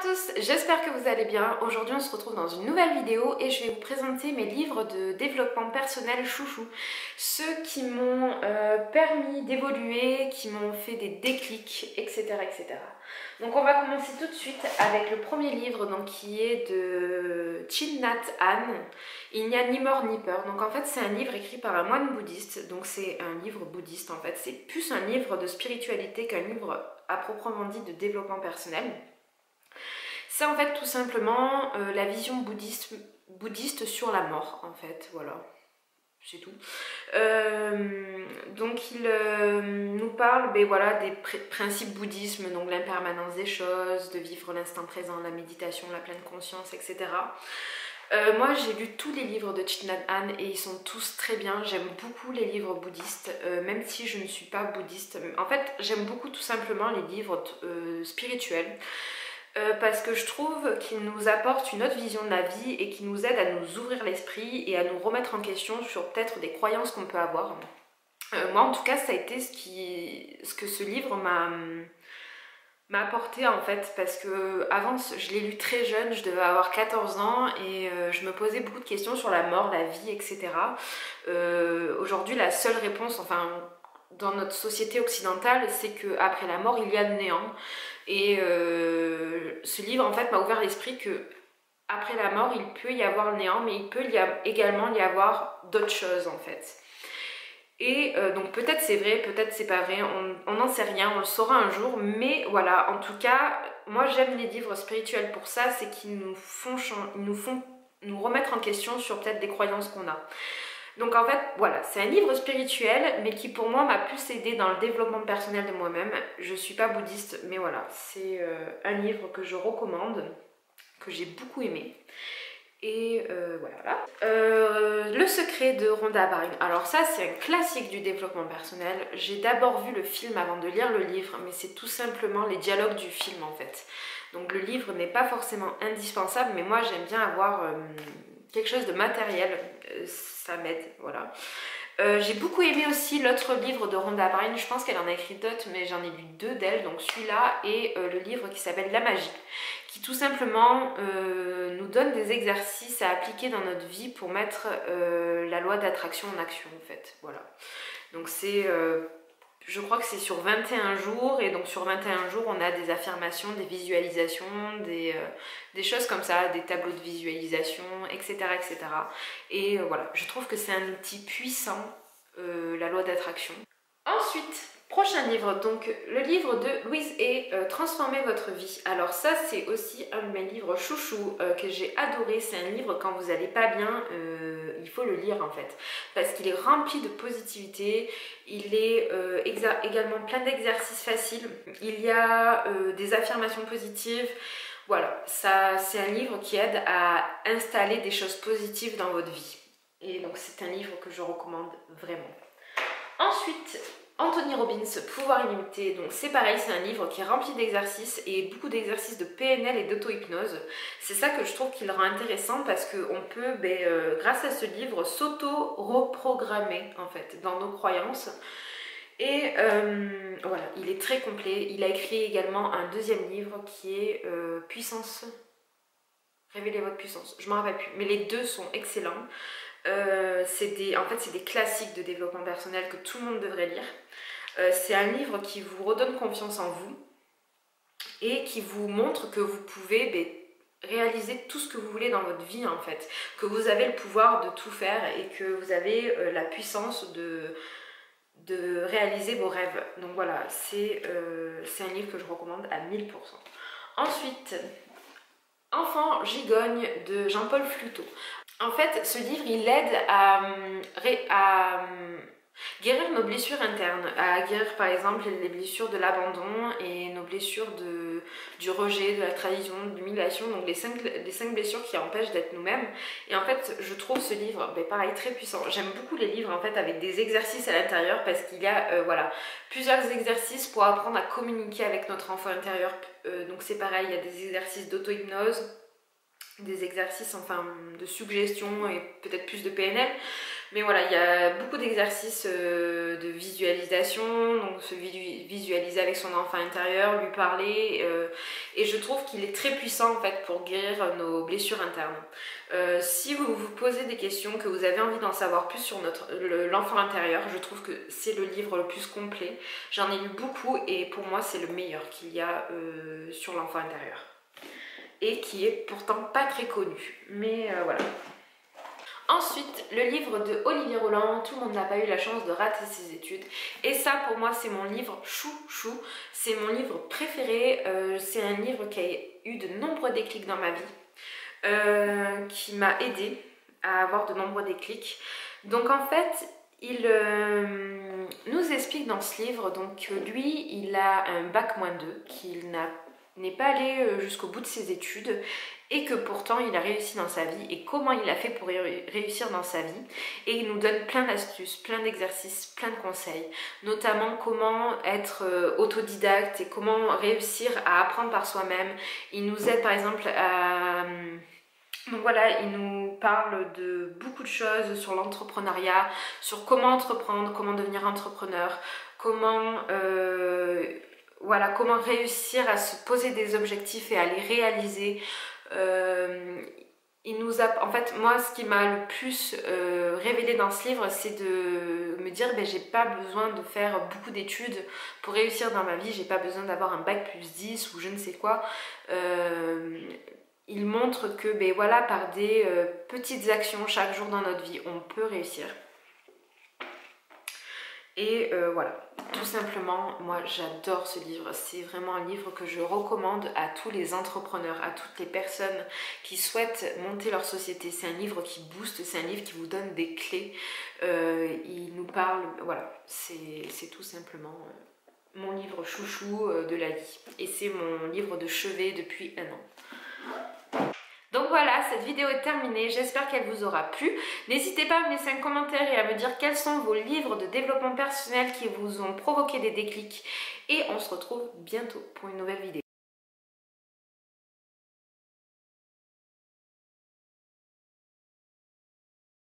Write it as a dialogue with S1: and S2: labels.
S1: tous, j'espère que vous allez bien. Aujourd'hui on se retrouve dans une nouvelle vidéo et je vais vous présenter mes livres de développement personnel chouchou. Ceux qui m'ont permis d'évoluer, qui m'ont fait des déclics, etc., etc. Donc on va commencer tout de suite avec le premier livre donc, qui est de Thich Nhat Hanh, Il n'y a ni mort ni peur. Donc en fait c'est un livre écrit par un moine bouddhiste, donc c'est un livre bouddhiste en fait. C'est plus un livre de spiritualité qu'un livre à proprement dit de développement personnel. C'est en fait tout simplement la vision bouddhiste sur la mort en fait, voilà, c'est tout. Donc il nous parle voilà, des principes bouddhisme, donc l'impermanence des choses, de vivre l'instant présent, la méditation, la pleine conscience, etc. Moi j'ai lu tous les livres de Thich Nhat Hanh et ils sont tous très bien. J'aime beaucoup les livres bouddhistes, même si je ne suis pas bouddhiste. En fait j'aime beaucoup tout simplement les livres spirituels. Parce que je trouve qu'ils nous apportent une autre vision de la vie et qui nous aident à nous ouvrir l'esprit et à nous remettre en question sur peut-être des croyances qu'on peut avoir. Moi en tout cas ça a été ce que ce livre m'a apporté en fait, parce que avant je l'ai lu très jeune, je devais avoir 14 ans et je me posais beaucoup de questions sur la mort, la vie, etc. Aujourd'hui la seule réponse, enfin dans notre société occidentale, c'est qu'après la mort il y a le néant. Et ce livre en fait m'a ouvert l'esprit que après la mort il peut y avoir le néant, mais il peut également y avoir d'autres choses en fait. Et donc peut-être c'est vrai, peut-être c'est pas vrai, on n'en sait rien, on le saura un jour, mais voilà, en tout cas, moi j'aime les livres spirituels pour ça, c'est qu'ils nous font nous remettre en question sur peut-être des croyances qu'on a. Donc en fait, voilà, c'est un livre spirituel, mais qui pour moi m'a plus aidé dans le développement personnel de moi-même. Je suis pas bouddhiste, mais voilà, c'est un livre que je recommande, que j'ai beaucoup aimé. Et voilà. Le secret de Rhonda Byrne. Alors ça, c'est un classique du développement personnel. J'ai d'abord vu le film avant de lire le livre, mais c'est tout simplement les dialogues du film en fait. Donc le livre n'est pas forcément indispensable, mais moi j'aime bien avoir quelque chose de matériel, ça m'aide, voilà. J'ai beaucoup aimé aussi l'autre livre de Rhonda Byrne, je pense qu'elle en a écrit d'autres, mais j'en ai lu 2 d'elle, donc celui-là et le livre qui s'appelle La Magie, qui tout simplement nous donne des exercices à appliquer dans notre vie pour mettre la loi d'attraction en action en fait, voilà. Donc c'est... je crois que c'est sur 21 jours, et donc sur 21 jours on a des affirmations, des visualisations, des choses comme ça, des tableaux de visualisation, etc. etc. Et voilà, je trouve que c'est un outil puissant, la loi d'attraction. Ensuite, prochain livre, donc le livre de Louise Hay, Transformez votre vie. Alors ça c'est aussi un de mes livres chouchou que j'ai adoré. C'est un livre quand vous allez pas bien, il faut le lire en fait, parce qu'il est rempli de positivité, il est également plein d'exercices faciles, il y a des affirmations positives. Voilà, ça c'est un livre qui aide à installer des choses positives dans votre vie. Et donc c'est un livre que je recommande vraiment. Ensuite, Anthony Robbins, Pouvoir illimité. Donc c'est pareil, c'est un livre qui est rempli d'exercices et beaucoup d'exercices de PNL et d'auto-hypnose. C'est ça que je trouve qui le rend intéressant, parce qu'on peut, grâce à ce livre, s'auto-reprogrammer en fait dans nos croyances. Et voilà, il est très complet. Il a écrit également un deuxième livre qui est Puissance. Révélez votre puissance. Je ne m'en rappelle plus, mais les deux sont excellents. En fait, c'est des classiques de développement personnel que tout le monde devrait lire. C'est un livre qui vous redonne confiance en vous et qui vous montre que vous pouvez réaliser tout ce que vous voulez dans votre vie en fait. Que vous avez le pouvoir de tout faire et que vous avez la puissance de réaliser vos rêves. Donc voilà, c'est un livre que je recommande à 1000%. Ensuite, Enfant gigogne de Jean-Paul Fluteau. En fait, ce livre, il aide à guérir nos blessures internes, à guérir par exemple les blessures de l'abandon et nos blessures du rejet, de la trahison, de l'humiliation, donc les 5 blessures qui empêchent d'être nous-mêmes. Et en fait, je trouve ce livre, pareil, très puissant. J'aime beaucoup les livres en fait avec des exercices à l'intérieur, parce qu'il y a voilà, plusieurs exercices pour apprendre à communiquer avec notre enfant intérieur. Donc c'est pareil, il y a des exercices d'auto-hypnose, des exercices enfin de suggestion et peut-être plus de PNL. Mais voilà, il y a beaucoup d'exercices de visualisation, donc se visualiser avec son enfant intérieur, lui parler, et je trouve qu'il est très puissant en fait pour guérir nos blessures internes. Si vous vous posez des questions, que vous avez envie d'en savoir plus sur l'enfant intérieur, je trouve que c'est le livre le plus complet. J'en ai lu beaucoup et pour moi c'est le meilleur qu'il y a sur l'enfant intérieur. Et qui est pourtant pas très connu, mais voilà. Ensuite, le livre de Olivier Roland, tout le monde n'a pas eu la chance de rater ses études. Et ça, pour moi, c'est mon livre chouchou. C'est mon livre préféré. C'est un livre qui a eu de nombreux déclics dans ma vie, qui m'a aidé à avoir de nombreux déclics. Donc en fait, il nous explique dans ce livre, donc lui, il a un bac-2, qu'il n'est pas allé jusqu'au bout de ses études et que pourtant il a réussi dans sa vie et comment il a fait pour réussir dans sa vie. Et il nous donne plein d'astuces, plein d'exercices, plein de conseils, notamment comment être autodidacte et comment réussir à apprendre par soi-même. Il nous aide par exemple à... Donc voilà, il nous parle de beaucoup de choses sur l'entrepreneuriat, sur comment entreprendre, comment devenir entrepreneur, comment... voilà, comment réussir à se poser des objectifs et à les réaliser. En fait, moi, ce qui m'a le plus révélé dans ce livre, c'est de me dire j'ai pas besoin de faire beaucoup d'études pour réussir dans ma vie, j'ai pas besoin d'avoir un bac+10 ou je ne sais quoi. Il montre que voilà, par des petites actions chaque jour dans notre vie, on peut réussir. Et voilà, tout simplement, moi j'adore ce livre. C'est vraiment un livre que je recommande à tous les entrepreneurs, à toutes les personnes qui souhaitent monter leur société. C'est un livre qui booste, c'est un livre qui vous donne des clés. Il nous parle, voilà, c'est tout simplement mon livre chouchou de la vie. Et c'est mon livre de chevet depuis 1 an. Donc voilà, cette vidéo est terminée, j'espère qu'elle vous aura plu. N'hésitez pas à me laisser un commentaire et à me dire quels sont vos livres de développement personnel qui vous ont provoqué des déclics. Et on se retrouve bientôt pour une nouvelle vidéo.